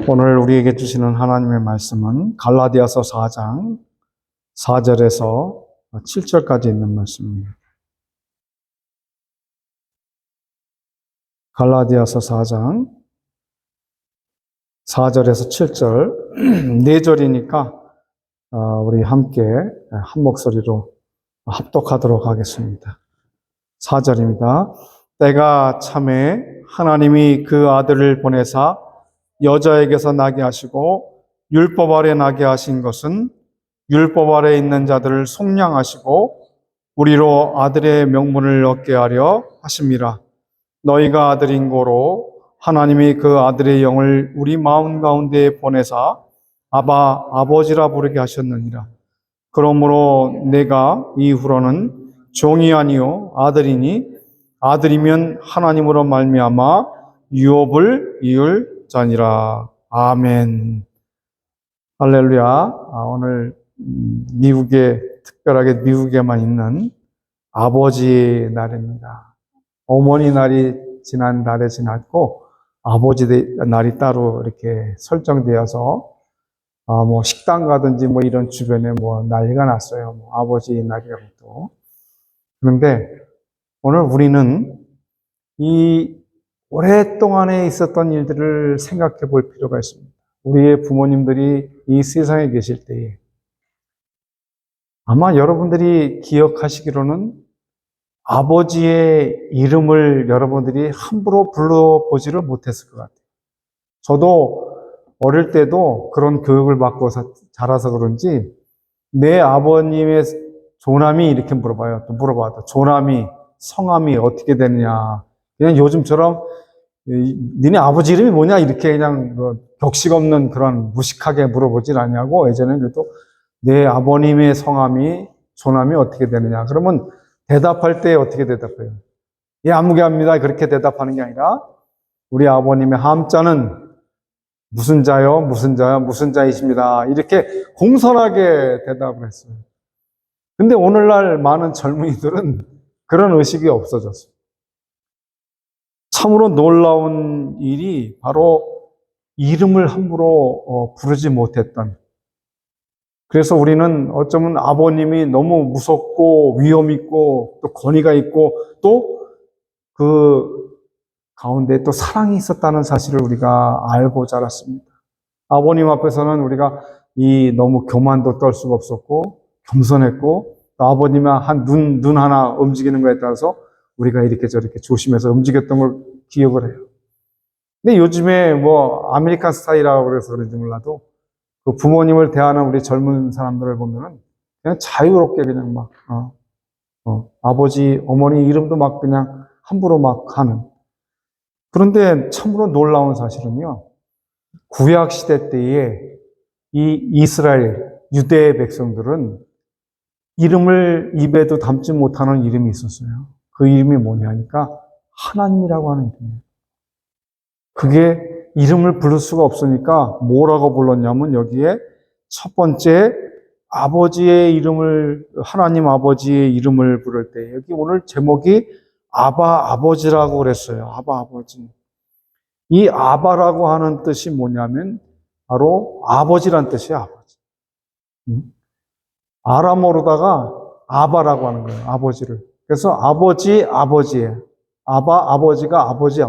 오늘 우리에게 주시는 하나님의 말씀은 갈라디아서 4장 4절에서 7절까지 있는 말씀입니다. 갈라디아서 4장 4절에서 7절 4절이니까 우리 함께 한 목소리로 합독하도록 하겠습니다. 4절입니다. 때가 차매 하나님이 그 아들을 보내사 여자에게서 나게 하시고 율법 아래 나게 하신 것은 율법 아래 있는 자들을 속량하시고 우리로 아들의 명분을 얻게 하려 하심이라. 너희가 아들인 고로 하나님이 그 아들의 영을 우리 마음 가운데 보내사 아바 아버지라 부르게 하셨느니라. 그러므로 내가 이후로는 종이 아니요 아들이니 아들이면 하나님으로 말미암아 유업을 이을 자니라. 아멘. 할렐루야. 오늘 특별하게 미국에만 있는 아버지 날입니다. 어머니 날이 지난 날에 지났고 아버지 날이 따로 이렇게 설정되어서 식당 가든지 이런 주변에 난리가 났어요. 아버지 날이라고 또. 그런데 오늘 우리는 이 오랫동안에 있었던 일들을 생각해 볼 필요가 있습니다. 우리의 부모님들이 이 세상에 계실 때에 아마 여러분들이 기억하시기로는 아버지의 이름을 여러분들이 함부로 불러보지를 못했을 것 같아요. 저도 어릴 때도 그런 교육을 받고 자라서 그런지 내 아버님의 조남이 이렇게 물어봐요. 또 물어봐도 조남이 성함이 어떻게 되느냐. 그냥 요즘처럼 니네 아버지 이름이 뭐냐 이렇게 그냥 격식 없는 그런 무식하게 물어보질 않냐고. 예전에는 그래도 내 아버님의 성함이 조남이 어떻게 되느냐 그러면 대답할 때 어떻게 대답해요? 예, 아무개합니다 그렇게 대답하는 게 아니라 우리 아버님의 함자는 무슨 자요 무슨 자요 무슨 자이십니다 이렇게 공손하게 대답을 했어요. 근데 오늘날 많은 젊은이들은 그런 의식이 없어졌어요. 참으로 놀라운 일이 바로 이름을 함부로 부르지 못했던. 그래서 우리는 어쩌면 아버님이 너무 무섭고 위험 있고 또 권위가 있고 또 그 가운데 또 사랑이 있었다는 사실을 우리가 알고 자랐습니다. 아버님 앞에서는 우리가 너무 교만도 떨 수가 없었고 겸손했고 또 아버님의 눈 하나 움직이는 거에 따라서 우리가 이렇게 저렇게 조심해서 움직였던 걸 기억을 해요. 근데 요즘에 아메리칸 스타일이라고 그래서 그런지 몰라도 그 부모님을 대하는 우리 젊은 사람들을 보면은 그냥 자유롭게 그냥 아버지, 어머니 이름도 그냥 함부로 하는. 그런데 참으로 놀라운 사실은요, 구약 시대 때에 이 이스라엘, 유대 백성들은 이름을 입에도 담지 못하는 이름이 있었어요. 그 이름이 뭐냐니까 하나님이라고 하는 이름이에요. 그게 이름을 부를 수가 없으니까 뭐라고 불렀냐면 여기에 첫 번째 아버지의 이름을, 하나님 아버지의 이름을 부를 때 여기 오늘 제목이 아바 아버지라고 그랬어요. 아바 아버지. 이 아바라고 하는 뜻이 뭐냐면 바로 아버지란 뜻이에요. 아버지. 아람어로다가 아바라고 하는 거예요. 아버지를. 그래서 아버지예요. 아바 아버지가 아버지.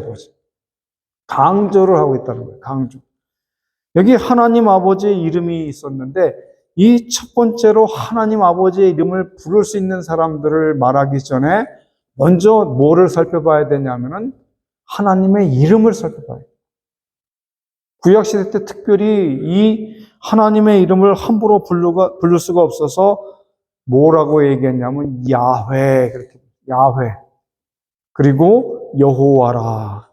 강조를 하고 있다는 거예요. 강조. 여기 하나님 아버지의 이름이 있었는데 이 첫 번째로 하나님 아버지의 이름을 부를 수 있는 사람들을 말하기 전에 먼저 뭐를 살펴봐야 되냐면은 하나님의 이름을 살펴봐야 돼요. 구약시대 때 특별히 이 하나님의 이름을 함부로 부를 수가 없어서 뭐라고 얘기했냐면 야훼, 그렇게 야훼. 그리고 여호와라.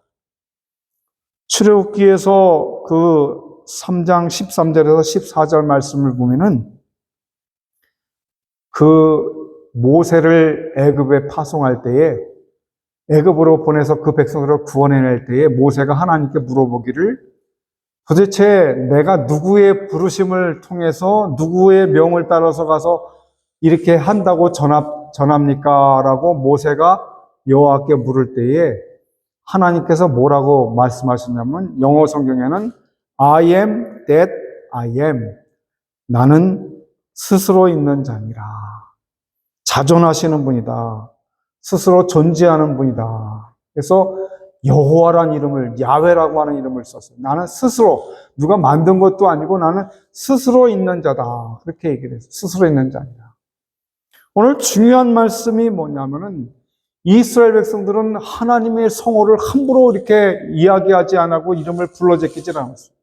출애굽기에서 그 3장 13절에서 14절 말씀을 보면은 그 모세를 애굽에 파송할 때에 애굽으로 보내서 그 백성들을 구원해낼 때에 모세가 하나님께 물어보기를 도대체 내가 누구의 부르심을 통해서 누구의 명을 따라서 가서 이렇게 한다고 전합니까? 라고 모세가 여호와께 물을 때에 하나님께서 뭐라고 말씀하셨냐면 영어 성경에는 I am that I am. 나는 스스로 있는 자니라. 자존하시는 분이다. 스스로 존재하는 분이다. 그래서 여호와라는 이름을, 야훼라고 하는 이름을 썼어요. 나는 스스로, 누가 만든 것도 아니고 나는 스스로 있는 자다. 그렇게 얘기를 했어요. 스스로 있는 자니라. 오늘 중요한 말씀이 뭐냐면은 이스라엘 백성들은 하나님의 성호를 함부로 이렇게 이야기하지 않고 이름을 불러 제끼지 않았어요.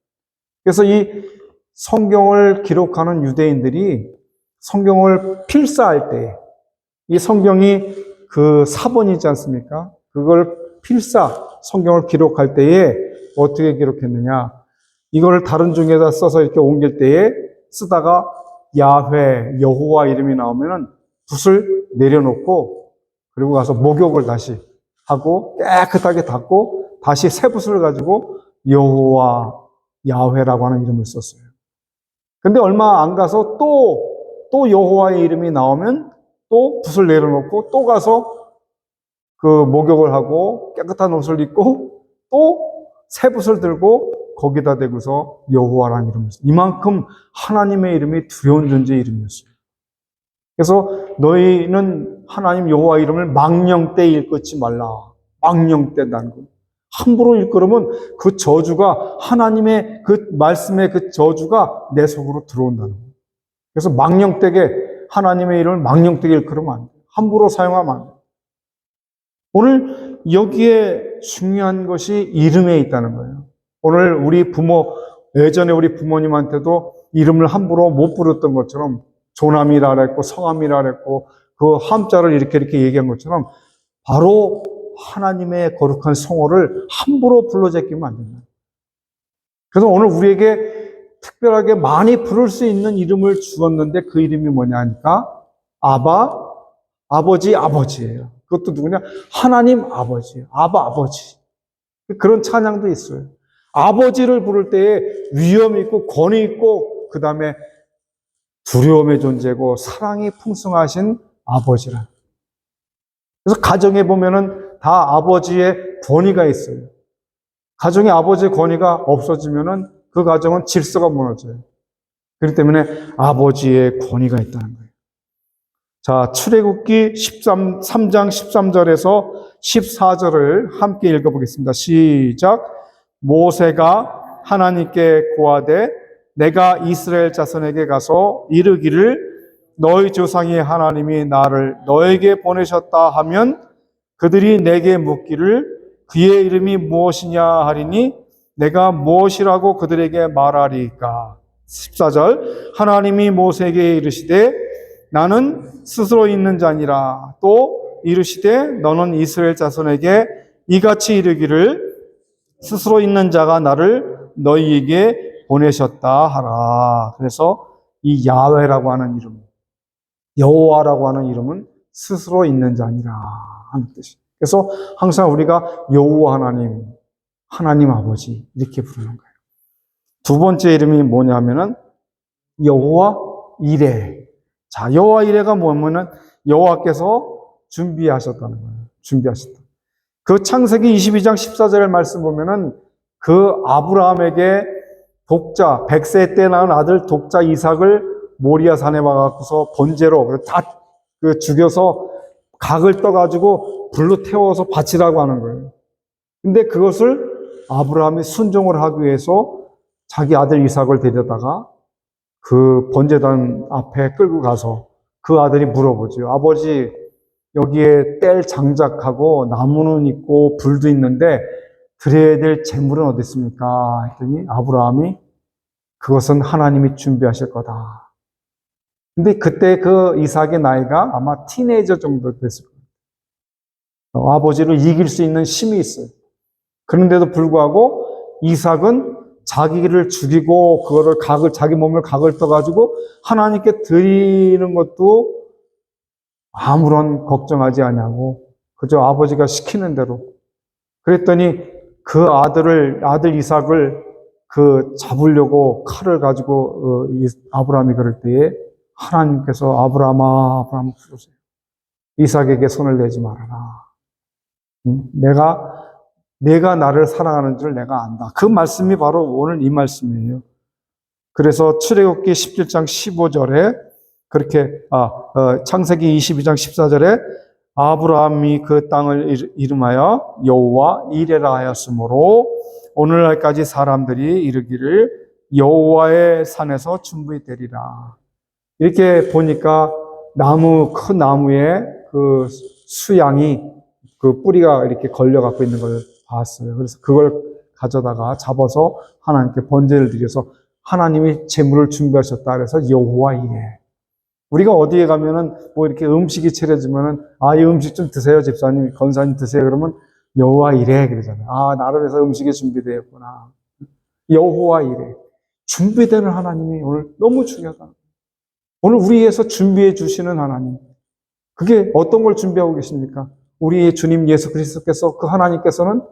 그래서 이 성경을 기록하는 유대인들이 성경을 필사할 때, 이 성경이 그 사본이지 않습니까? 그걸 성경을 기록할 때에 어떻게 기록했느냐? 이걸 다른 중에다 써서 이렇게 옮길 때에 쓰다가 야훼, 여호와 이름이 나오면은 붓을 내려놓고 그리고 가서 목욕을 다시 하고 깨끗하게 닦고 다시 새 붓을 가지고 여호와, 야훼라고 하는 이름을 썼어요. 근데 얼마 안 가서 또 여호와의 이름이 나오면 또 붓을 내려놓고 또 가서 그 목욕을 하고 깨끗한 옷을 입고 또 새 붓을 들고 거기다 대고서 여호와라는 이름을 썼어요. 이만큼 하나님의 이름이 두려운 존재의 이름이었어요. 그래서 너희는 하나님 여호와 이름을 망령때 일컫지 말라. 망령때라는 거. 함부로 일컬으면 그 저주가 하나님의 그 말씀의 그 저주가 내 속으로 들어온다는 거예요. 그래서 망령되게 하나님의 이름을 망령되게 일컬으면 안 돼요. 함부로 사용하면 안 돼요. 오늘 여기에 중요한 것이 이름에 있다는 거예요. 오늘 우리 예전에 우리 부모님한테도 이름을 함부로 못 부르던 것처럼 조남이라 그랬고 성함이라 그랬고 그 함자를 이렇게 얘기한 것처럼 바로 하나님의 거룩한 성호를 함부로 불러 제끼면 안 된다. 그래서 오늘 우리에게 특별하게 많이 부를 수 있는 이름을 주었는데 그 이름이 뭐냐 하니까 아버지예요. 그것도 누구냐? 하나님 아버지예요. 아버지. 그런 찬양도 있어요. 아버지를 부를 때에 위엄이 있고 권위 있고 그 다음에 두려움의 존재고 사랑이 풍성하신 아버지라. 그래서 가정에 보면은 다 아버지의 권위가 있어요. 가정에 아버지의 권위가 없어지면은 그 가정은 질서가 무너져요. 그렇기 때문에 아버지의 권위가 있다는 거예요. 자, 출애굽기 3장 13절에서 14절을 함께 읽어보겠습니다. 시작. 모세가 하나님께 고하되 내가 이스라엘 자손에게 가서 이르기를 너희 조상의 하나님이 나를 너에게 보내셨다 하면 그들이 내게 묻기를 그의 이름이 무엇이냐 하리니 내가 무엇이라고 그들에게 말하리까. 14절. 하나님이 모세에게 이르시되 나는 스스로 있는 자니라. 또 이르시되 너는 이스라엘 자손에게 이같이 이르기를 스스로 있는 자가 나를 너희에게 보내셨다 하라. 그래서 이 야훼라고 하는 이름, 여호와라고 하는 이름은 스스로 있는 자니라 하는 뜻이에요. 그래서 항상 우리가 여호와 하나님 아버지 이렇게 부르는 거예요. 두 번째 이름이 뭐냐면은 여호와 이레. 자, 여호와 이레가 뭐냐면은 여호와께서 준비하셨다는 거예요. 준비하셨다. 그 창세기 22장 14절의 말씀 보면은 그 아브라함에게 독자, 100세 때 낳은 아들 독자 이삭을 모리아 산에 와갖고서 번제로 다 죽여서 각을 떠가지고 불로 태워서 바치라고 하는 거예요. 근데 그것을 아브라함이 순종을 하기 위해서 자기 아들 이삭을 데려다가 그 번제단 앞에 끌고 가서 그 아들이 물어보죠. 아버지, 여기에 뗄 장작하고 나무는 있고 불도 있는데 드려야 될 재물은 어디 있습니까? 했더니 아브라함이 그것은 하나님이 준비하실 거다. 근데 그때 그 이삭의 나이가 아마 티네이저 정도 됐을 거예요. 아버지를 이길 수 있는 힘이 있어요. 그런데도 불구하고 이삭은 자기를 죽이고 그거를 자기 몸을 각을 떠가지고 하나님께 드리는 것도 아무런 걱정하지 않냐고 그저 아버지가 시키는 대로. 그랬더니 그 아들 이삭을 잡으려고 칼을 가지고 아브라함이 그럴 때에 하나님께서 아브라함아 부르세요. 이삭에게 손을 내지 말아라. 내가 내가 나를 사랑하는 줄 내가 안다. 그 말씀이 바로 오늘 이 말씀이에요. 그래서 출애굽기 17장 15절에 그렇게 창세기 22장 14절에 아브라함이 그 땅을 이름하여 여호와 이레라 하였으므로 오늘날까지 사람들이 이르기를 여호와의 산에서 충분히 되리라. 이렇게 보니까 큰 나무에 그 수양이 그 뿌리가 이렇게 걸려 갖고 있는 걸 봤어요. 그래서 그걸 가져다가 잡아서 하나님께 번제를 드려서 하나님이 제물을 준비하셨다. 그래서 여호와 이레. 우리가 어디에 가면은 뭐 이렇게 음식이 차려지면은 이 음식 좀 드세요, 집사님, 권사님 드세요. 그러면 여호와 이레 그러잖아요. 나를 위해서 음식이 준비되었구나. 여호와 이레. 준비되는 하나님이 오늘 너무 중요하다. 오늘 우리 위해서 준비해 주시는 하나님. 그게 어떤 걸 준비하고 계십니까? 우리의 주님 예수 그리스도께서 그 하나님께서는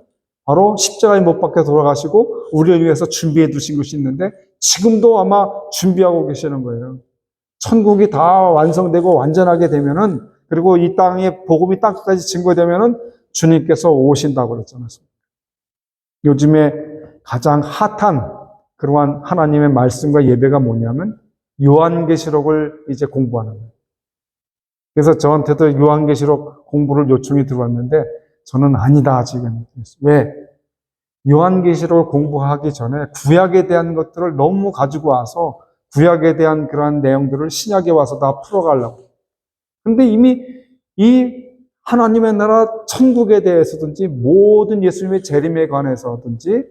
바로 십자가에 못 박혀 돌아가시고 우리를 위해서 준비해 두신 것이 있는데 지금도 아마 준비하고 계시는 거예요. 천국이 다 완성되고 완전하게 되면은, 그리고 이 땅에 복음이 땅까지 증거되면은 주님께서 오신다고 그랬잖아요. 요즘에 가장 핫한 그러한 하나님의 말씀과 예배가 뭐냐면 요한계시록을 이제 공부하는 거예요. 그래서 저한테도 요한계시록 공부를 요청이 들어왔는데 저는 아니다 지금. 왜? 요한계시록을 공부하기 전에 구약에 대한 것들을 너무 가지고 와서 구약에 대한 그러한 내용들을 신약에 와서 다 풀어가려고. 근데 이미 이 하나님의 나라 천국에 대해서든지 모든 예수님의 재림에 관해서든지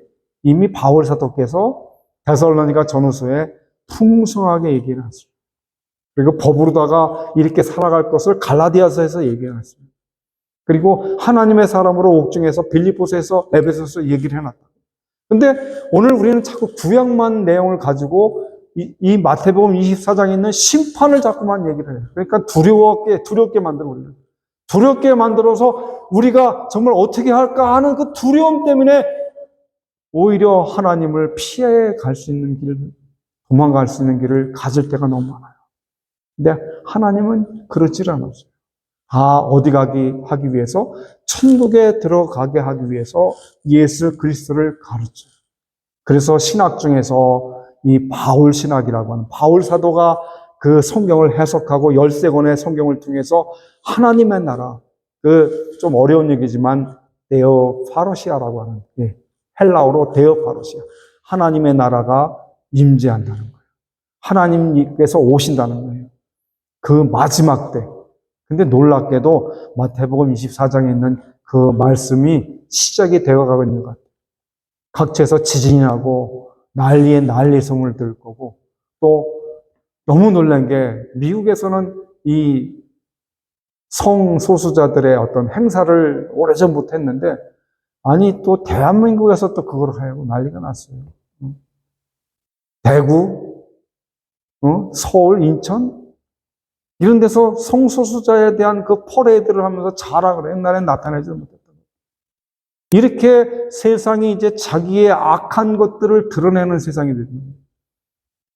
이미 바울 사도께서 데살로니가 전후서에 풍성하게 얘기를 했어요. 그리고 법으로다가 이렇게 살아갈 것을 갈라디아서에서 얘기를 했어요. 그리고 하나님의 사람으로 옥중에서 빌립보서에서 에베소서 얘기를 해놨다. 근데 오늘 우리는 자꾸 구약만 내용을 가지고 이 마태복음 24장에 있는 심판을 자꾸만 얘기를 해요. 그러니까 두렵게 만들어 우리를. 두렵게 만들어서 우리가 정말 어떻게 할까 하는 그 두려움 때문에 오히려 하나님을 피해 갈 수 있는 길, 도망갈 수 있는 길을 가질 때가 너무 많아요. 근데 하나님은 그러질 않았어요. 어디 하기 위해서? 천국에 들어가게 하기 위해서 예수 그리스도를 가르쳐요. 그래서 신학 중에서 이 바울 신학이라고 하는 바울 사도가 그 성경을 해석하고 13권의 성경을 통해서 하나님의 나라, 좀 어려운 얘기지만 데오파로시아라고 하는, 헬라어로 데오파로시아, 하나님의 나라가 임재한다는 거예요. 하나님께서 오신다는 거예요. 그 마지막 때. 근데 놀랍게도 마태복음 24장에 있는 그 말씀이 시작이 되어가고 있는 것 같아요. 각처에서 지진이 나고 난리에 난리 소문을 들을 거고, 또 너무 놀란 게 미국에서는 이 성소수자들의 어떤 행사를 오래전부터 했는데 또 대한민국에서 또 그걸 하고 난리가 났어요. 대구, 서울, 인천 이런 데서 성소수자에 대한 그 퍼레이드를 하면서 자랑을 옛날엔 나타내지 못했던 거예요. 이렇게 세상이 이제 자기의 악한 것들을 드러내는 세상이 됩니다.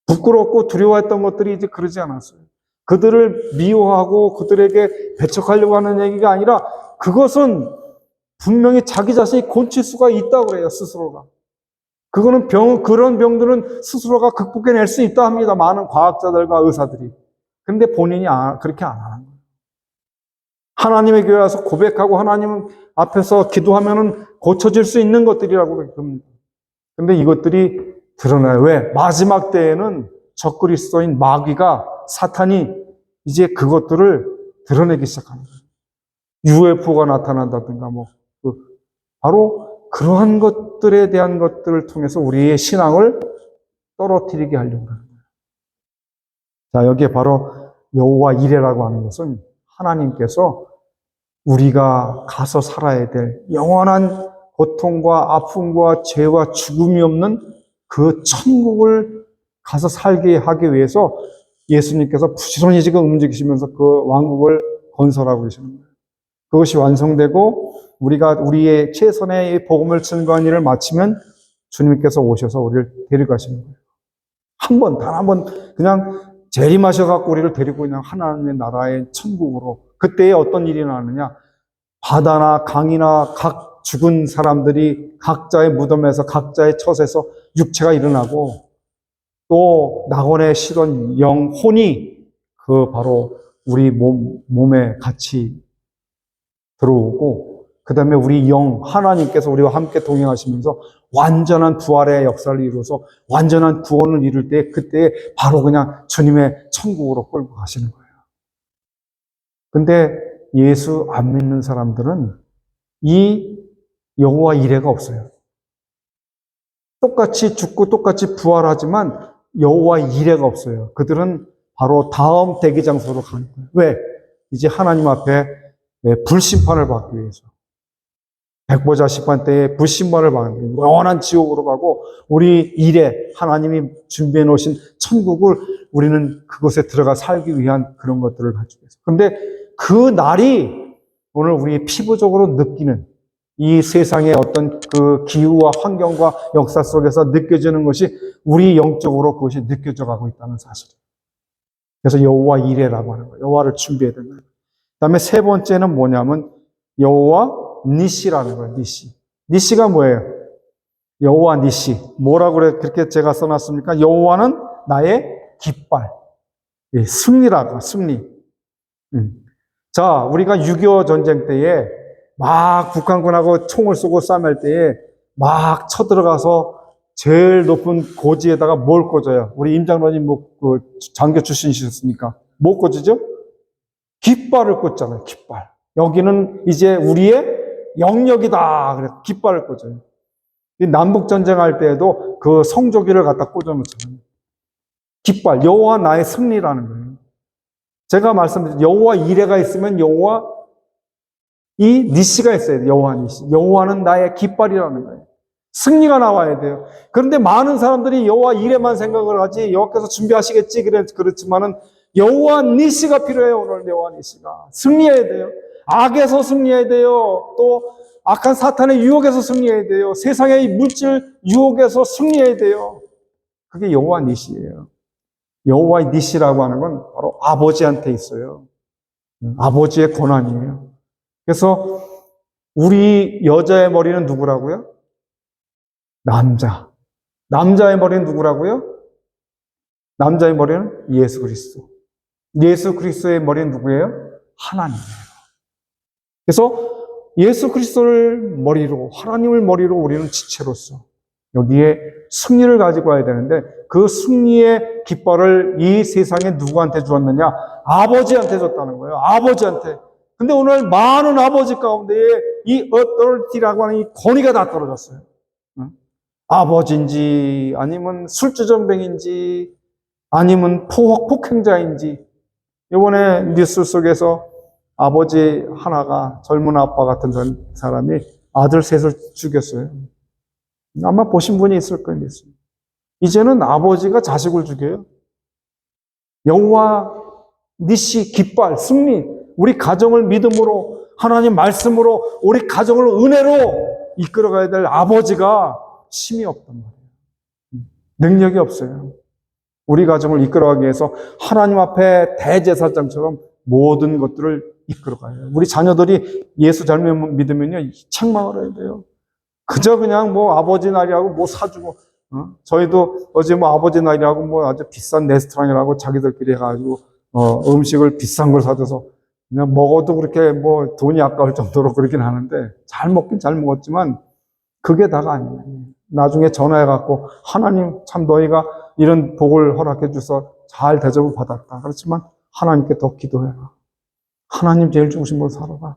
부끄럽고 두려워했던 것들이 이제 그러지 않았어요. 그들을 미워하고 그들에게 배척하려고 하는 얘기가 아니라 그것은 분명히 자기 자신이 고칠 수가 있다고 그래요, 스스로가. 그거는 그런 병들은 스스로가 극복해낼 수 있다 합니다. 많은 과학자들과 의사들이. 근데 본인이 그렇게 안 하는 거예요. 하나님의 교회 와서 고백하고 하나님 앞에서 기도하면은 고쳐질 수 있는 것들이라고 그럽니다. 근데 이것들이 드러나요. 왜? 마지막 때에는 적그리스도인 마귀가, 사탄이 이제 그것들을 드러내기 시작합니다. UFO가 나타난다든가 바로 그러한 것들에 대한 것들을 통해서 우리의 신앙을 떨어뜨리게 하려고 하는 거예요. 자, 여기에 바로 여호와 이레라고 하는 것은 하나님께서 우리가 가서 살아야 될 영원한 고통과 아픔과 죄와 죽음이 없는 그 천국을 가서 살게 하기 위해서 예수님께서 부지런히 지금 움직이시면서 그 왕국을 건설하고 계시는 거예요. 그것이 완성되고 우리가 우리의 최선의 복음을 증거한 일을 마치면 주님께서 오셔서 우리를 데려가시는 거예요. 단 한 번 그냥 재림하셔갖고 우리를 데리고 그냥 하나님의 나라의 천국으로. 그때에 어떤 일이 나느냐? 바다나 강이나 각 죽은 사람들이 각자의 무덤에서 각자의 처소에서 육체가 일어나고 또 낙원에 쉬던 영혼이 그 바로 우리 몸에 같이 들어오고 그 다음에 우리 하나님께서 우리와 함께 동행하시면서 완전한 부활의 역사를 이루어서 완전한 구원을 이룰 때 그때 바로 그냥 주님의 천국으로 끌고 가시는 거예요. 근데 예수 안 믿는 사람들은 이 여호와 이레가 없어요. 똑같이 죽고 똑같이 부활하지만 여호와 이레가 없어요. 그들은 바로 다음 대기 장소로 가는 거예요. 왜? 이제 하나님 앞에 불심판을 받기 위해서. 백보자 심판 때에 불심판을 받는 영원한 지옥으로 가고 우리 이레 하나님이 준비해 놓으신 천국을 우리는 그곳에 들어가 살기 위한 그런 것들을 가지고 있어요. 그런데 그 날이 오늘 우리 피부적으로 느끼는 이 세상의 어떤 그 기후와 환경과 역사 속에서 느껴지는 것이 우리 영적으로 그것이 느껴져 가고 있다는 사실이에요. 그래서 여호와 이레라고 하는 거예요. 여호와를 준비해야 된다. 그다음에 세 번째는 뭐냐면 여호와 니시라는 거예요. 니시. 니시가 뭐예요? 여호와 니시. 뭐라고 그렇게 제가 써놨습니까? 여호와는 나의 깃발. 예, 승리라고, 승리. 자, 우리가 6.25 전쟁 때에 막 북한군하고 총을 쏘고 싸움할 때에 막 쳐들어가서 제일 높은 고지에다가 뭘 꽂아요? 우리 임 장로님 장교 출신이셨으니까. 뭐 꽂으죠? 깃발을 꽂잖아요, 깃발. 여기는 이제 우리의 영역이다. 그래서 깃발을 꽂아요. 남북전쟁 할 때에도 그 성조기를 갖다 꽂아놓잖아요. 깃발, 여호와 나의 승리라는 거예요. 제가 말씀드린 여호와 이레가 있으면 여호와 이 니시가 있어야 돼요. 여호와 니시. 여호와는 나의 깃발이라는 거예요. 승리가 나와야 돼요. 그런데 많은 사람들이 여호와 이레만 생각을 하지 여호와께서 준비하시겠지 그렇지만은 여호와 니시가 필요해요. 오늘 여호와 니시가 승리해야 돼요. 악에서 승리해야 돼요. 또 악한 사탄의 유혹에서 승리해야 돼요. 세상의 물질 유혹에서 승리해야 돼요. 그게 여호와 니시예요. 여호와 니시라고 하는 건 바로 아버지한테 있어요. 아버지의 권한이에요. 그래서 우리 여자의 머리는 누구라고요? 남자. 남자의 머리는 누구라고요? 남자의 머리는 예수 그리스도. 예수 그리스도의 머리는 누구예요? 하나님이에요. 그래서 예수 그리스도를 머리로, 하나님을 머리로 우리는 지체로서 여기에 승리를 가지고 와야 되는데 그 승리의 깃발을 이 세상에 누구한테 주었느냐? 아버지한테 줬다는 거예요. 아버지한테. 근데 오늘 많은 아버지 가운데에 이 authority라고 하는 이 권위가 다 떨어졌어요. 아버지인지 아니면 술주전뱅인지 아니면 폭행자인지 이번에 뉴스 속에서 아버지 하나가 젊은 아빠 같은 사람이 아들 셋을 죽였어요. 아마 보신 분이 있을 거예요. 이제는 아버지가 자식을 죽여요. 여호와 니시 깃발 승리 우리 가정을 믿음으로 하나님 말씀으로 우리 가정을 은혜로 이끌어가야 될 아버지가 힘이 없단 말이에요. 능력이 없어요. 우리 가정을 이끌어가기 위해서 하나님 앞에 대제사장처럼 모든 것들을 이끌어가요. 우리 자녀들이 예수 잘못 믿으면요 책망을 해야 돼요. 그저 그냥 뭐 아버지 날이라고 뭐 사주고 저희도 어제 뭐 아버지 날이라고 뭐 아주 비싼 레스토랑이라고 자기들끼리 해가지고 음식을 비싼 걸 사줘서 그냥 먹어도 그렇게 뭐 돈이 아까울 정도로 그러긴 하는데 잘 먹긴 잘 먹었지만 그게 다가 아니에요. 나중에 전화해갖고 하나님 참 너희가 이런 복을 허락해 줘서 잘 대접을 받았다. 그렇지만 하나님께 더 기도해라. 하나님 제일 중심으로 살아라.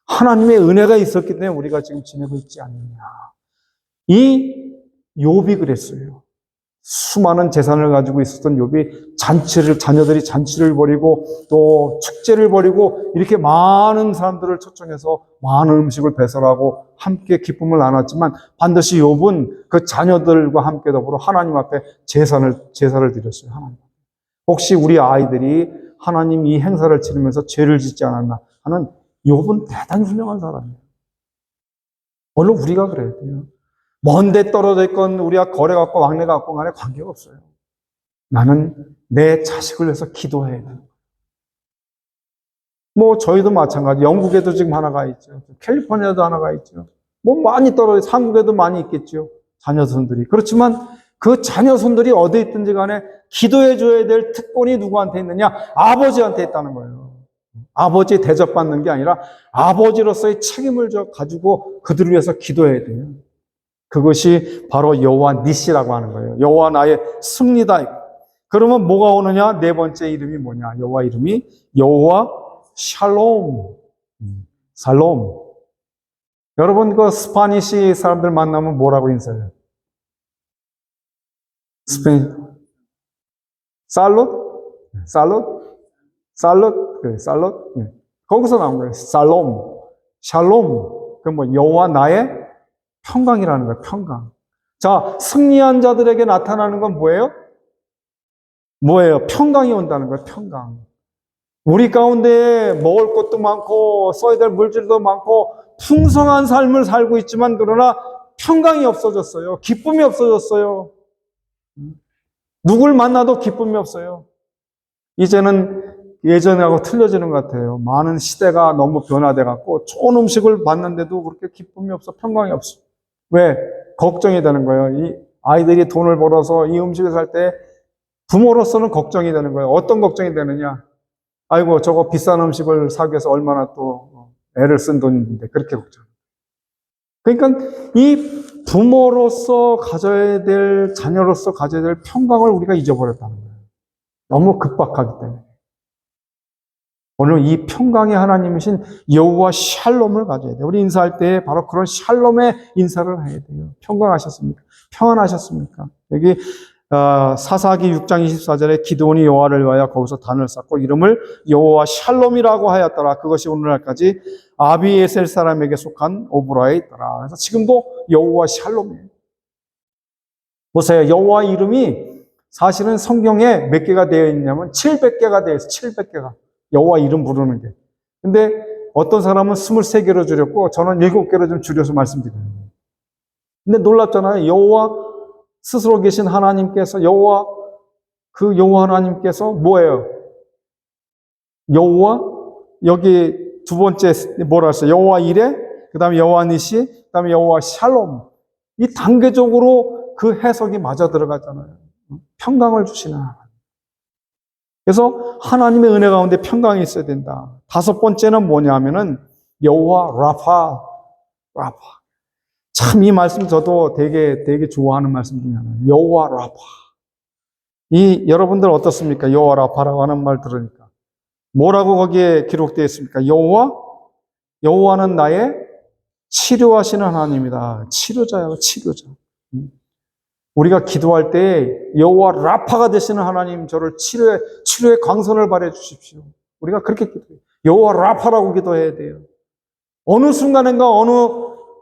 하나님의 은혜가 있었기 때문에 우리가 지금 지내고 있지 않느냐. 이 욥이 그랬어요. 수많은 재산을 가지고 있었던 욥이 자녀들이 잔치를 벌이고 또 축제를 벌이고 이렇게 많은 사람들을 초청해서 많은 음식을 배설하고 함께 기쁨을 나눴지만 반드시 욥은 그 자녀들과 함께 더불어 하나님 앞에 제사를 드렸어요. 하나님. 혹시 우리 아이들이 하나님 이 행사를 치르면서 죄를 짓지 않았나 하는 욥은 대단히 훌륭한 사람이에요. 물론 우리가 그래야 돼요. 먼데 떨어져 있건 우리가 거래 갖고 왕래 갖고 간에 관계가 없어요. 나는 내 자식을 위해서 기도해야 돼요. 뭐 저희도 마찬가지. 영국에도 지금 하나가 있죠. 캘리포니아도 하나가 있죠. 뭐 많이 떨어져, 한국에도 많이 있겠죠. 자녀손들이. 그렇지만 그 자녀손들이 어디에 있든지 간에 기도해 줘야 될 특권이 누구한테 있느냐? 아버지한테 있다는 거예요. 아버지 대접받는 게 아니라 아버지로서의 책임을 가지고 그들을 위해서 기도해야 돼요. 그것이 바로 여호와 니시라고 하는 거예요. 여호와 나의 승리다. 그러면 뭐가 오느냐? 네 번째 이름이 뭐냐? 여호와 이름이 여호와 샬롬. 살롬. 여러분 그 스파니시 사람들 만나면 뭐라고 인사해요? 살롯? 살롯? 살롯? 그래, 살롯? 네. 거기서 나온 거예요. 살롬. 샬롬. 그 뭐 여호와 나의 평강이라는 거예요. 평강. 자, 승리한 자들에게 나타나는 건 뭐예요? 뭐예요? 평강이 온다는 거예요. 평강. 우리 가운데 먹을 것도 많고 써야 될 물질도 많고 풍성한 삶을 살고 있지만 그러나 평강이 없어졌어요. 기쁨이 없어졌어요. 누굴 만나도 기쁨이 없어요. 이제는 예전하고 틀려지는 것 같아요. 많은 시대가 너무 변화돼 갖고 좋은 음식을 먹는데도 그렇게 기쁨이 없어. 평강이 없어. 왜? 걱정이 되는 거예요. 이 아이들이 돈을 벌어서 이 음식을 살 때 부모로서는 걱정이 되는 거예요. 어떤 걱정이 되느냐? 아이고, 저거 비싼 음식을 사기 위해서 얼마나 또 애를 쓴 돈인데, 그렇게 걱정. 그러니까 이 부모로서 가져야 될, 자녀로서 가져야 될 평강을 우리가 잊어버렸다는 거예요. 너무 급박하기 때문에. 오늘 이 평강의 하나님이신 여호와 샬롬을 가져야 돼요. 우리 인사할 때 바로 그런 샬롬의 인사를 해야 돼요. 평강하셨습니까? 평안하셨습니까? 여기 사사기 6장 24절에 기드온이 여호와를 위하여 거기서 단을 쌓고 이름을 여호와 샬롬이라고 하였더라. 그것이 오늘날까지 아비에셀 사람에게 속한 오브라에 있더라. 그래서 지금도 여호와 샬롬이에요. 보세요. 여호와 이름이 사실은 성경에 몇 개가 되어 있냐면 700개가 되어 있어요. 700개가. 여호와 이름 부르는 게. 근데 어떤 사람은 23개로 줄였고 저는 7개로 좀 줄여서 말씀드려요. 근데 놀랍잖아요. 여호와 스스로 계신 하나님께서 여호와 하나님께서 뭐예요? 여호와 여기 두 번째 뭐라 했어요? 여호와 이레, 그다음에 여호와 니시, 그다음에 여호와 샬롬. 이 단계적으로 그 해석이 맞아 들어가잖아요. 평강을 주시는 하나님. 그래서 하나님의 은혜 가운데 평강이 있어야 된다. 다섯 번째는 뭐냐면은 여호와 라파. 참 이 말씀 저도 되게 좋아하는 말씀 중에 하나예요. 여호와 라파. 이 여러분들 어떻습니까? 여호와 라파라고 하는 말 들으니까 뭐라고 거기에 기록되어 있습니까? 여호와는 나의 치료하시는 하나님이다. 치료자예요, 치료자. 우리가 기도할 때 여호와 라파가 되시는 하나님 저를 치료의 광선을 발해 주십시오. 우리가 그렇게 기도해요. 여호와 라파라고 기도해야 돼요. 어느 순간인가 어느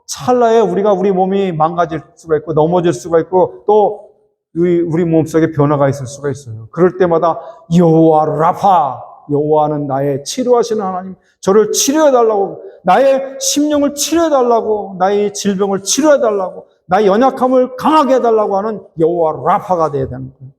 찰나에 우리 몸이 망가질 수가 있고 넘어질 수가 있고 또 우리 몸속에 변화가 있을 수가 있어요. 그럴 때마다 여호와 라파, 여호와는 나의 치료하시는 하나님, 저를 치료해달라고, 나의 심령을 치료해달라고, 나의 질병을 치료해달라고, 나의 연약함을 강하게 해달라고 하는 여호와 라파가 되어야 되는 거예요.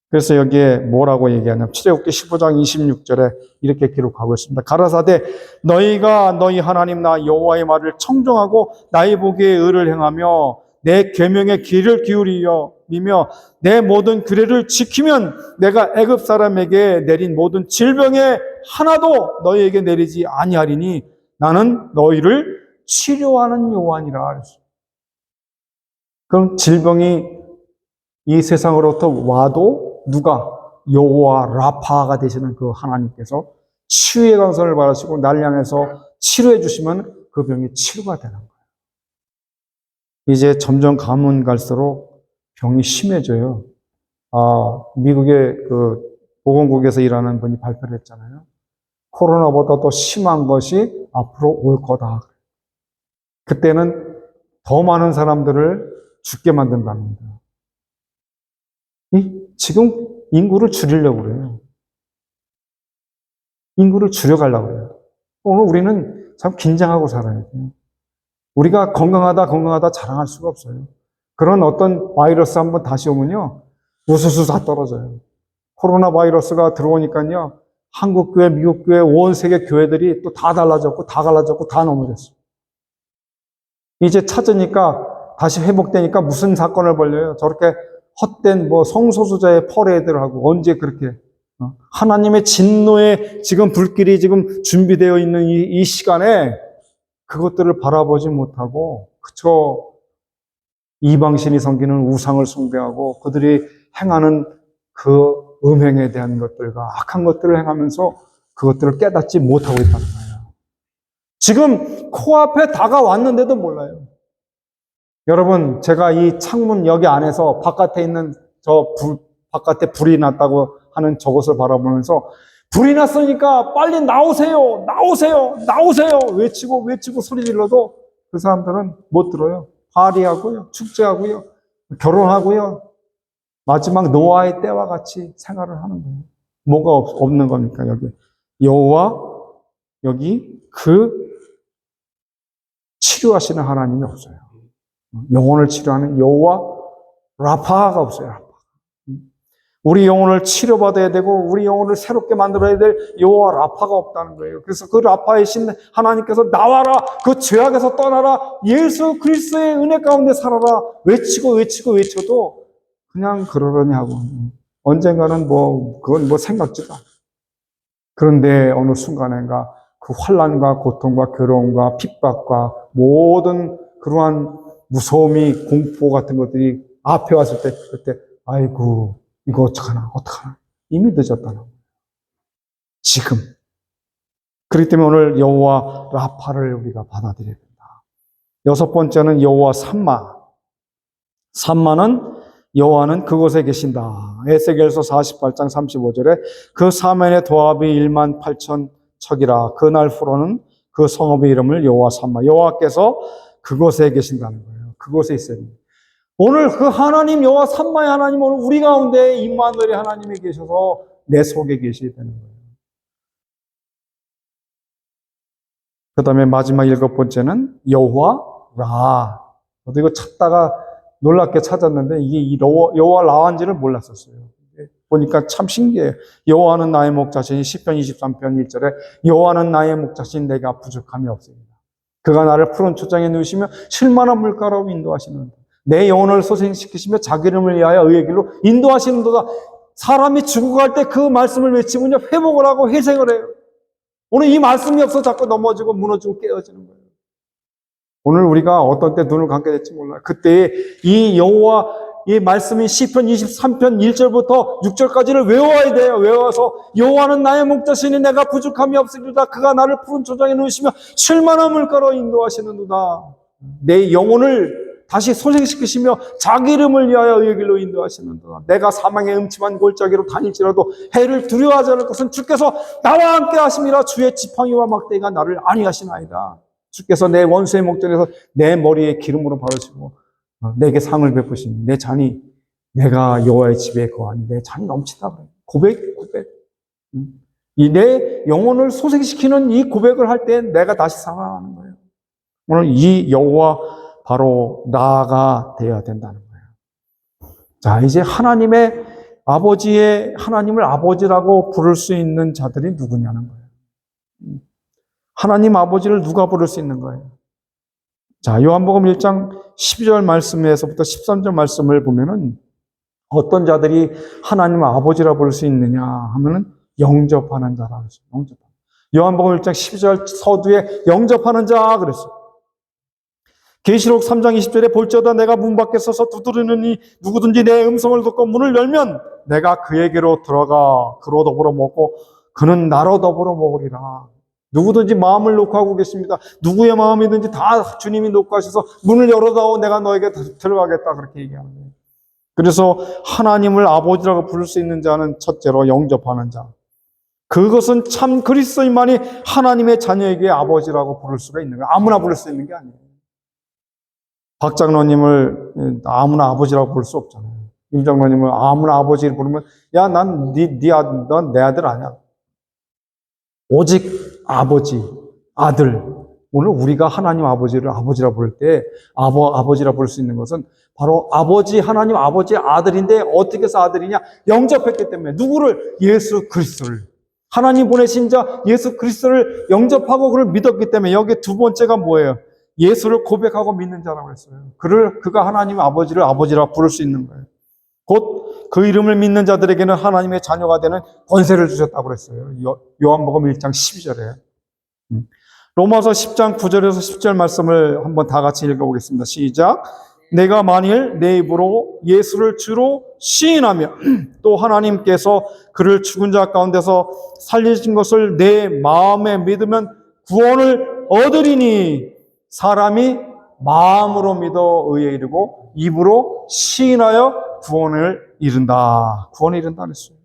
그래서 여기에 뭐라고 얘기하냐면 출애굽기 15장 26절에 이렇게 기록하고 있습니다. 가라사대 너희가 너희 하나님 나 여호와의 말을 청종하고 나의 보기에 의를 행하며 내 계명의 귀를 기울이며 내 모든 규례를 지키면 내가 애굽 사람에게 내린 모든 질병에 하나도 너희에게 내리지 아니하리니 나는 너희를 치료하는 여호와니라. 그럼 질병이 이 세상으로부터 와도 누가? 여호와 라파가 되시는 그 하나님께서 치유의 강선을 받으시고 날 향해서 치료해 주시면 그 병이 치료가 되는 거예요. 이제 점점 가면 갈수록 병이 심해져요. 미국의 그 보건국에서 일하는 분이 발표를 했잖아요. 코로나보다 더 심한 것이 앞으로 올 거다. 그때는 더 많은 사람들을 죽게 만든답니다. 지금 인구를 줄이려고 그래요. 인구를 줄여가려고 그래요. 오늘 우리는 참 긴장하고 살아야 돼요. 우리가 건강하다 자랑할 수가 없어요. 그런 어떤 바이러스 한번 다시 오면요, 우수수 다 떨어져요. 코로나 바이러스가 들어오니까요, 한국 교회, 미국 교회, 온 세계 교회들이 또 다 달라졌고, 다 갈라졌고, 다 넘어졌어요. 이제 찾으니까 다시 회복되니까 무슨 사건을 벌려요? 저렇게 헛된 뭐 성소수자의 퍼레이드를 하고 언제 그렇게 하나님의 진노의 지금 불길이 지금 준비되어 있는 이 시간에 그것들을 바라보지 못하고 그저 이방신이 섬기는 우상을 숭배하고 그들이 행하는 그 음행에 대한 것들과 악한 것들을 행하면서 그것들을 깨닫지 못하고 있다는 거예요. 지금 코앞에 다가왔는데도 몰라요. 여러분, 제가 이 창문 여기 안에서 바깥에 있는 바깥에 불이 났다고 하는 저것을 바라보면서 불이 났으니까 빨리 나오세요, 나오세요, 나오세요 외치고 소리 질러도 그 사람들은 못 들어요. 파리하고요, 축제하고요, 결혼하고요. 마지막 노아의 때와 같이 생활을 하는 거예요. 뭐가 없는 겁니까, 여기? 여호와, 여기 그 치료하시는 하나님이 없어요. 영혼을 치료하는 여호와 라파가 없어요. 라파. 우리 영혼을 치료받아야 되고 우리 영혼을 새롭게 만들어야 될 여호와 라파가 없다는 거예요. 그래서 그 라파의 신 하나님께서 나와라, 그 죄악에서 떠나라, 예수 그리스도의 은혜 가운데 살아라 외쳐도 그냥 그러려니 하고 언젠가는 그건 생각지도 않아요. 그런데 어느 순간인가 그 환난과 고통과 괴로움과 핍박과 모든 그러한 무서움이 공포 같은 것들이 앞에 왔을 때 그때 아이고 이거 어떡하나 이미 늦었다는 거예요. 지금. 그렇기 때문에 오늘 여호와 라파를 우리가 받아들여야 된다. 여섯 번째는 여호와 삼마. 삼마는 여호와는 그곳에 계신다. 에스겔서 48장 35절에 그 사면의 도합이 18,000 척이라. 그날 후로는 그 성읍의 이름을 여호와 삼마. 여호와께서 그곳에 계신다는 거예요. 그곳에 있어요. 오늘 그 하나님 여호와 삼마의 하나님 오늘 우리 가운데 임마누엘의 하나님이 계셔서 내 속에 계셔야 되는 거예요. 그 다음에 마지막 일곱 번째는 여호와 라. 저도 이거 찾다가 놀랍게 찾았는데 이게 여호와 라한지를 몰랐었어요. 보니까 참 신기해요. 여호와는 나의 목자시니 시편 23편 1절에 여호와는 나의 목자시니 내가 부족함이 없습니다. 그가 나를 푸른 초장에 누우시며 쉴만한 물가로 인도하시는다. 내 영혼을 소생시키시며 자기 이름을 위하여 의의 길로 인도하시는도다. 사람이 죽어갈 때 그 말씀을 외치면요 회복을 하고 회생을 해요. 오늘 이 말씀이 없어 자꾸 넘어지고 무너지고 깨어지는 거예요. 오늘 우리가 어떤 때 눈을 감게 될지 몰라요. 그때 이 여호와 이 말씀이 시편 23편 1절부터 6절까지를 외워야 돼요. 외워서 여호와는 나의 목자시니 내가 부족함이 없으리로다. 그가 나를 푸른 초장에 누우시며 쉴만한 물가로 인도하시는도다. 내 영혼을 다시 소생시키시며 자기 이름을 위하여 의의 길로 인도하시는도다. 내가 사망의 음침한 골짜기로 다닐지라도 해를 두려워하지 않을 것은 주께서 나와 함께 하심이라. 주의 지팡이와 막대기가 나를 안위하시나이다. 주께서 내 원수의 목전에서 내 머리에 기름으로 바르시고 내게 상을 베푸시니 내 잔이 내가 여호와의 집에 거하니 내 잔이 넘치다. 고백. 이 내 영혼을 소생시키는 이 고백을 할 때 내가 다시 살아나는 거예요. 오늘 이 여호와 바로 나가 되어야 된다는 거예요. 자, 이제 하나님의 하나님을 아버지라고 부를 수 있는 자들이 누구냐는 거예요. 하나님 아버지를 누가 부를 수 있는 거예요? 자, 요한복음 1장 12절 말씀에서부터 13절 말씀을 보면은 어떤 자들이 하나님 아버지라 부를 수 있느냐 하면은 영접하는 자라고 했어요. 영접하는. 요한복음 1장 12절 서두에 영접하는 자 그랬어요. 계시록 3장 20절에 볼지어다 내가 문 밖에 서서 두드리느니 누구든지 내 음성을 듣고 문을 열면 내가 그에게로 들어가 그로 더불어 먹고 그는 나로 더불어 먹으리라. 누구든지 마음을 놓고 하고 계십니다. 누구의 마음이든지 다 주님이 놓고 하셔서 문을 열어다오 내가 너에게 들어가겠다 그렇게 얘기하는 거예요. 그래서 하나님을 아버지라고 부를 수 있는 자는 첫째로 영접하는 자. 그것은 참 그리스도인만이 하나님의 자녀에게 아버지라고 부를 수가 있는 거예요. 아무나 부를 수 있는 게 아니에요. 박 장로님을 아무나 아버지라고 부를 수 없잖아요. 임 장로님을 아무나 아버지를 부르면 야, 넌 내 아들 아니야. 오직 아버지, 아들. 오늘 우리가 하나님 아버지를 아버지라 부를 때 아버지라 부를 수 있는 것은 바로 아버지, 하나님 아버지의 아들인데 어떻게 해서 아들이냐? 영접했기 때문에. 누구를? 예수 그리스도를. 하나님 보내신 자 예수 그리스도를 영접하고 그를 믿었기 때문에. 여기 두 번째가 뭐예요? 예수를 고백하고 믿는 자라고 했어요. 그가 하나님 아버지를 아버지라 부를 수 있는 거예요. 곧 그 이름을 믿는 자들에게는 하나님의 자녀가 되는 권세를 주셨다고 그랬어요. 요한복음 1장 12절에. 로마서 10장 9절에서 10절 말씀을 한번 다 같이 읽어보겠습니다. 시작. 내가 만일 내 입으로 예수를 주로 시인하며 또 하나님께서 그를 죽은 자 가운데서 살리신 것을 내 마음에 믿으면 구원을 얻으리니 사람이 마음으로 믿어 의에 이르고 입으로 시인하여 구원을 이룬다. 구원을 이룬다 그랬어요.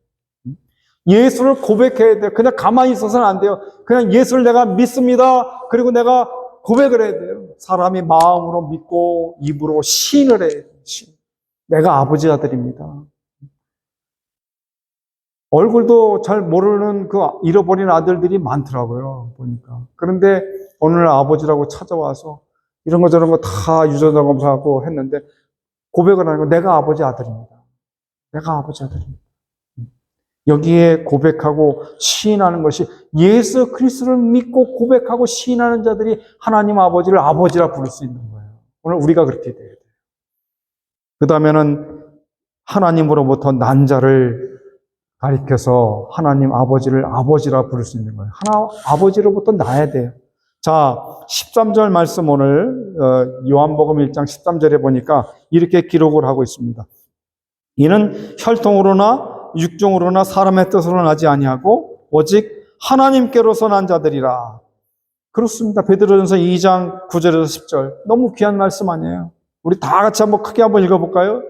예수를 고백해야 돼요. 그냥 가만히 있어서는 안 돼요. 그냥 예수를 내가 믿습니다. 그리고 내가 고백을 해야 돼요. 사람이 마음으로 믿고 입으로 시인을 해야 돼요. 내가 아버지 아들입니다. 얼굴도 잘 모르는 그 잃어버린 아들들이 많더라고요. 보니까. 그런데 오늘 아버지라고 찾아와서 이런 거 저런 거 다 유전자검사하고 했는데 고백을 하는 거 내가 아버지 아들입니다. 내가 아버지 아들입니다. 여기에 고백하고 시인하는 것이 예수 그리스도를 믿고 고백하고 시인하는 자들이 하나님 아버지를 아버지라 부를 수 있는 거예요. 오늘 우리가 그렇게 돼야 돼요. 그 다음에는 하나님으로부터 난 자를 가리켜서 하나님 아버지를 아버지라 부를 수 있는 거예요. 아버지로부터 나야 돼요. 자, 13절 말씀 오늘 요한복음 1장 13절에 보니까 이렇게 기록을 하고 있습니다. 이는 혈통으로나 육종으로나 사람의 뜻으로 나지 아니하고 오직 하나님께로서 난 자들이라. 그렇습니다. 베드로전서 2장 9절에서 10절. 너무 귀한 말씀 아니에요? 우리 다 같이 한번 크게 한번 읽어볼까요?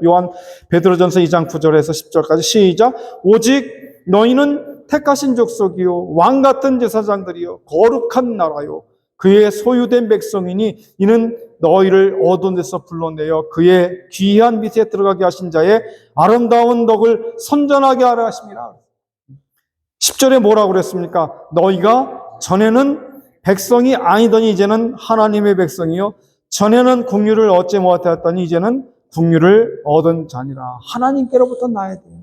베드로전서 2장 9절에서 10절까지 시작. 오직 너희는 택하신 족속이요 왕 같은 제사장들이요 거룩한 나라요 그의 소유된 백성이니 이는 너희를 어두운 데서 불러내어 그의 귀한 밑에 들어가게 하신 자의 아름다운 덕을 선전하게 하라 하십니다. 10절에 뭐라고 그랬습니까? 너희가 전에는 백성이 아니더니 이제는 하나님의 백성이요 전에는 국류를 얻지 못하였더니 이제는 국류를 얻은 자니라. 하나님께로부터 나야 돼요.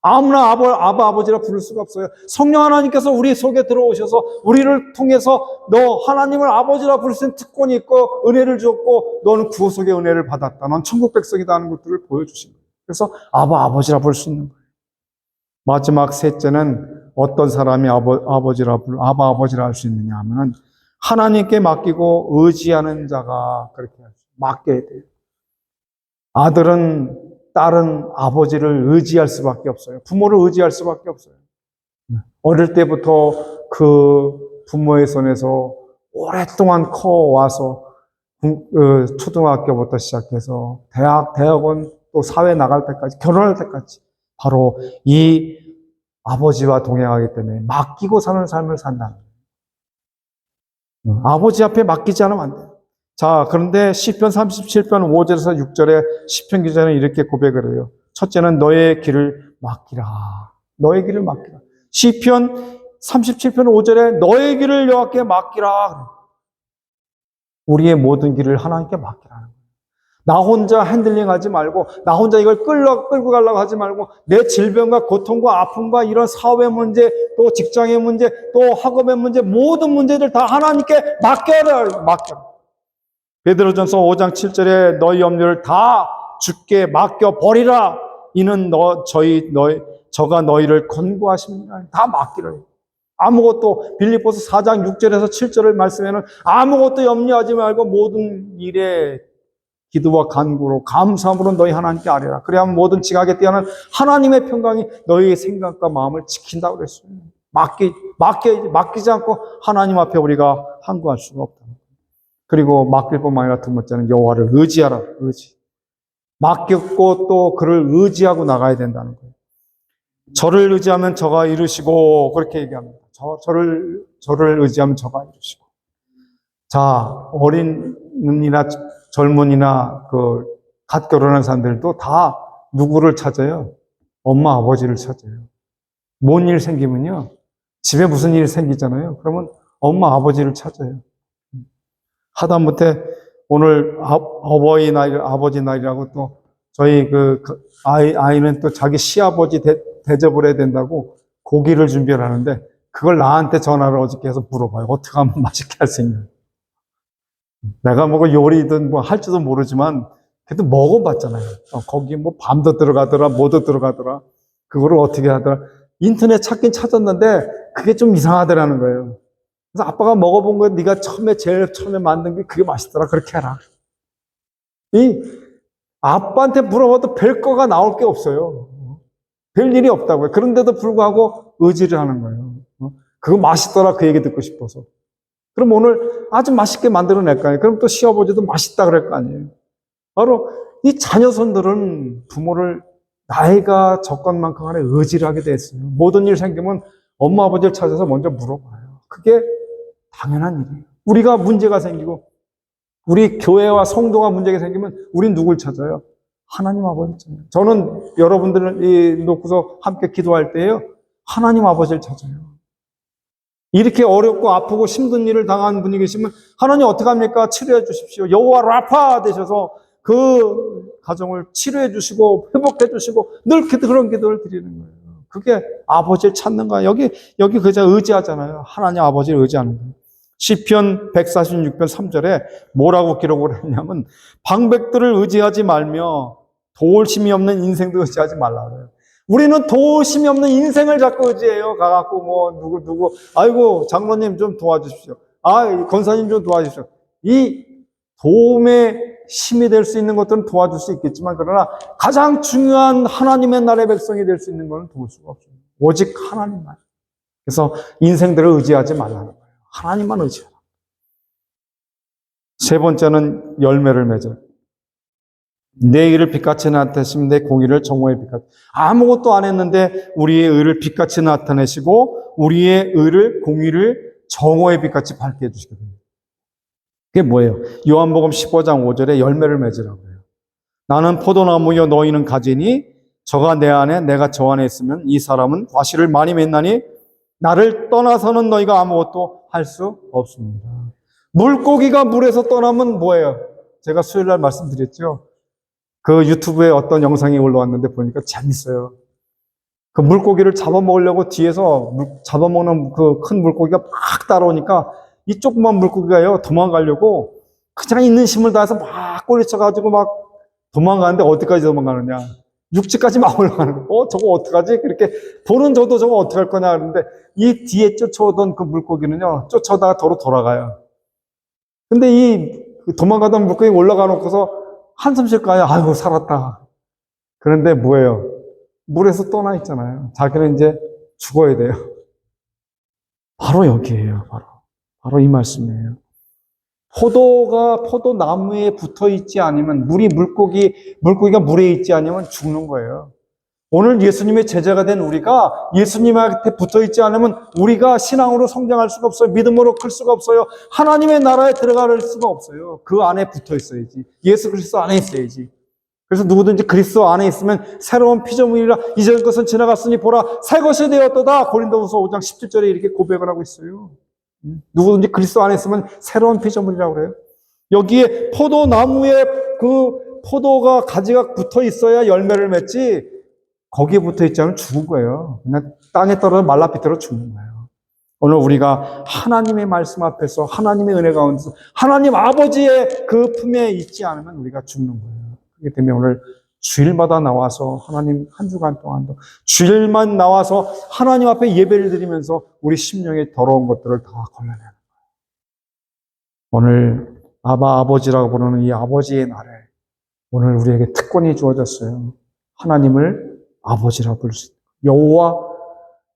아무나 아버지라 부를 수가 없어요. 성령 하나님께서 우리 속에 들어오셔서 우리를 통해서 너 하나님을 아버지라 부를 수 있는 특권이 있고 은혜를 주었고 너는 구속의 은혜를 받았다. 넌 천국 백성이다 하는 것들을 보여주신 거예요. 그래서 아버지라 부를 수 있는 거예요. 마지막 셋째는 어떤 사람이 아버지라 할 수 있느냐 하면은 하나님께 맡기고 의지하는 자가 그렇게 맡겨야 돼요. 아들은 딸은 아버지를 의지할 수밖에 없어요. 부모를 의지할 수밖에 없어요. 어릴 때부터 그 부모의 손에서 오랫동안 커와서 초등학교부터 시작해서 대학원 또 사회 나갈 때까지 결혼할 때까지 바로 이 아버지와 동행하기 때문에 맡기고 사는 삶을 산다는 거예요. 아버지 앞에 맡기지 않으면 안 돼요. 자, 그런데 시편 37편 5절에서 6절에 시편 기자는 이렇게 고백을 해요. 첫째는 너의 길을 맡기라. 너의 길을 맡기라. 시편 37편 5절에 너의 길을 여호와께 맡기라. 우리의 모든 길을 하나님께 맡기라는 거예요. 나 혼자 핸들링 하지 말고, 나 혼자 이걸 끌고 가려고 하지 말고, 내 질병과 고통과 아픔과 이런 사회 문제, 또 직장의 문제, 또 학업의 문제, 모든 문제들 다 하나님께 맡겨라. 베드로전서 5장 7절에 너희 염려를 다 주께 맡겨 버리라. 이는 저가 너희를 권고하십니다. 다 맡기라. 아무것도 빌립보서 4장 6절에서 7절을 말씀에는 아무것도 염려하지 말고 모든 일에 기도와 간구로 감사함으로 너희 하나님께 아뢰라. 그래야만 모든 지각에 뛰어난 하나님의 평강이 너희의 생각과 마음을 지킨다고 그랬어요. 맡기지 않고 하나님 앞에 우리가 항구할 수가 없다. 그리고 맡길 뿐만 아니라 두 번째는 여호와를 의지하라. 맡겼고 또 그를 의지하고 나가야 된다는 거예요. 저를 의지하면 저가 이루시고 그렇게 얘기합니다. 저를 의지하면 저가 이루시고. 자, 어린이나 젊은이나 갓 결혼한 사람들도 다 누구를 찾아요? 엄마 아버지를 찾아요. 뭔 일 생기면요. 집에 무슨 일 생기잖아요. 그러면 엄마 아버지를 찾아요. 하다못해 오늘 아버지 날이라고 또 저희 아이는 또 자기 시아버지 대접을 해야 된다고 고기를 준비를 하는데 그걸 나한테 전화를 어저께 해서 물어봐요. 어떻게 하면 맛있게 할 수 있냐. 내가 뭐 요리든 뭐 할지도 모르지만 그래도 먹어봤잖아요. 거기 뭐 밤도 들어가더라, 뭐도 들어가더라. 그거를 어떻게 하더라. 인터넷 찾긴 찾았는데 그게 좀 이상하더라는 거예요. 그래서 아빠가 먹어본 거 네가 제일 처음에 만든 게 그게 맛있더라. 그렇게 해라. 이 아빠한테 물어봐도 별 거가 나올 게 없어요. 별 일이 없다고요. 그런데도 불구하고 의지를 하는 거예요. 그거 맛있더라. 그 얘기 듣고 싶어서. 그럼 오늘 아주 맛있게 만들어낼 거 아니에요. 그럼 또 시아버지도 맛있다 그럴 거 아니에요. 바로 이 자녀손들은 부모를 나이가 적건만큼 간에 의지를 하게 돼 있어요. 모든 일 생기면 엄마 아버지를 찾아서 먼저 물어봐요. 그게 당연한 일이에요. 우리가 문제가 생기고 우리 교회와 성도가 문제가 생기면 우린 누굴 찾아요? 하나님 아버지 찾아요. 저는 여러분들을 놓고서 함께 기도할 때요, 하나님 아버지를 찾아요. 이렇게 어렵고 아프고 힘든 일을 당한 분이 계시면 하나님 어떻게 합니까? 치료해 주십시오. 여호와 라파 되셔서 그 가정을 치료해 주시고 회복해 주시고 늘 그런 기도를 드리는 거예요. 그게 아버지를 찾는 거야. 여기 그저 의지하잖아요. 하나님 아버지를 의지하는 거예요. 시편 146편 3절에 뭐라고 기록을 했냐면 방백들을 의지하지 말며 도울 힘이 없는 인생도 의지하지 말라 그래요. 우리는 도울 힘이 없는 인생을 자꾸 의지해요. 가갖고 뭐 누구 아이고 장로님 좀 도와주십시오. 아 권사님 좀 도와주십시오. 이 도움의 힘이 될 수 있는 것들은 도와줄 수 있겠지만 그러나 가장 중요한 하나님의 나라의 백성이 될 수 있는 것은 도울 수가 없어요. 오직 하나님만. 그래서 인생들을 의지하지 말라는 거예요. 하나님만 의지하라. 세 번째는 열매를 맺어요. 내 의를 빛같이 나타내시면 내 공의를 정오의 빛같이. 아무것도 안 했는데 우리의 의를 빛같이 나타내시고 우리의 의를 공의를 정오의 빛같이 밝게 해주시거든요. 그게 뭐예요? 요한복음 15장 5절에 열매를 맺으라고 해요. 나는 포도나무여 너희는 가지니 저가 내 안에 내가 저 안에 있으면 이 사람은 과실을 많이 맺나니 나를 떠나서는 너희가 아무것도 할 수 없습니다. 물고기가 물에서 떠나면 뭐예요? 제가 수요일 날 말씀드렸죠. 그 유튜브에 어떤 영상이 올라왔는데 보니까 재밌어요. 그 물고기를 잡아먹으려고 뒤에서 잡아먹는 그 큰 물고기가 막 따라오니까 이 조그만 물고기가요, 도망가려고 그냥 있는 힘을 다해서 막 꼬리쳐가지고 막 도망가는데 어디까지 도망가느냐. 육지까지 막 올라가는 거. 저거 어떡하지? 그렇게 보는 저도 저거 어떡할 거냐 그러는데 이 뒤에 쫓아오던 그 물고기는요, 쫓아오다가 도로 돌아가요. 근데 이 도망가던 물고기 올라가 놓고서 한숨 쉴까요? 아이고, 살았다. 그런데 뭐예요? 물에서 떠나 있잖아요. 자기는 이제 죽어야 돼요. 바로 여기에요, 바로 이 말씀이에요. 포도나무에 붙어 있지 않으면, 물고기가 물에 있지 않으면 죽는 거예요. 오늘 예수님의 제자가 된 우리가 예수님한테 붙어 있지 않으면 우리가 신앙으로 성장할 수가 없어요. 믿음으로 클 수가 없어요. 하나님의 나라에 들어갈 수가 없어요. 그 안에 붙어 있어야지. 예수 그리스도 안에 있어야지. 그래서 누구든지 그리스도 안에 있으면 새로운 피조물이라 이전 것은 지나갔으니 보라 새 것이 되었도다. 고린도후서 5장 17절에 이렇게 고백을 하고 있어요. 누구든지 그리스도 안에 있으면 새로운 피조물이라고 그래요. 여기에 포도나무에 그 포도가 가지가 붙어 있어야 열매를 맺지 거기에 붙어 있지 않으면 죽은 거예요. 그냥 땅에 떨어져 말라 비틀어 죽는 거예요. 오늘 우리가 하나님의 말씀 앞에서 하나님의 은혜 가운데서 하나님 아버지의 그 품에 있지 않으면 우리가 죽는 거예요. 그렇기 때문에 오늘 주일마다 나와서 하나님 한 주간 동안도 주일만 나와서 하나님 앞에 예배를 드리면서 우리 심령의 더러운 것들을 다 걸러내는 거예요. 오늘 아버지라고 부르는 이 아버지의 날에 오늘 우리에게 특권이 주어졌어요. 하나님을 아버지라고 부를 수 있어요.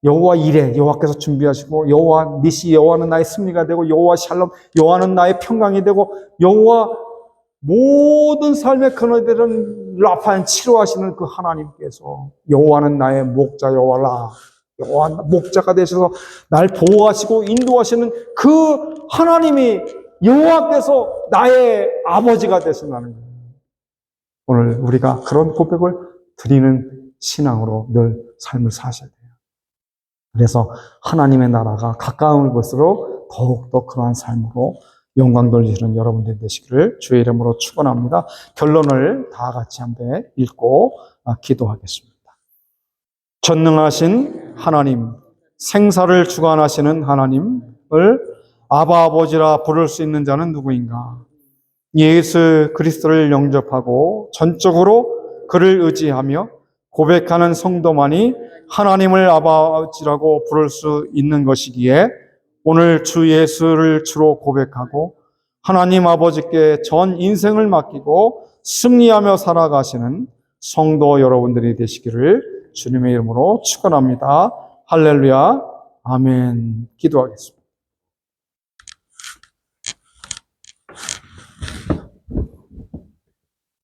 여호와 이레, 여호와께서 준비하시고 여호와 니시, 여호와는 나의 승리가 되고 여호와 샬롬, 여호와는 나의 평강이 되고 여호와 모든 삶의 근원들은 라파엔 치료하시는 그 하나님께서 여호와는 나의 목자 여호와라, 여호와 목자가 되셔서 날 보호하시고 인도하시는 그 하나님이 여호와께서 나의 아버지가 되신다는 거예요. 오늘 우리가 그런 고백을 드리는 신앙으로 늘 삶을 사셔야 돼요. 그래서 하나님의 나라가 가까운 것으로 더욱더 그러한 삶으로 영광 돌리시는 여러분들 되시기를 주의 이름으로 축원합니다. 결론을 다 같이 한번 읽고 기도하겠습니다. 전능하신 하나님, 생사를 주관하시는 하나님을 아버지라 부를 수 있는 자는 누구인가? 예수 그리스도를 영접하고 전적으로 그를 의지하며 고백하는 성도만이 하나님을 아버지라고 부를 수 있는 것이기에 오늘 주 예수를 주로 고백하고 하나님 아버지께 전 인생을 맡기고 승리하며 살아가시는 성도 여러분들이 되시기를 주님의 이름으로 축원합니다. 할렐루야. 아멘. 기도하겠습니다.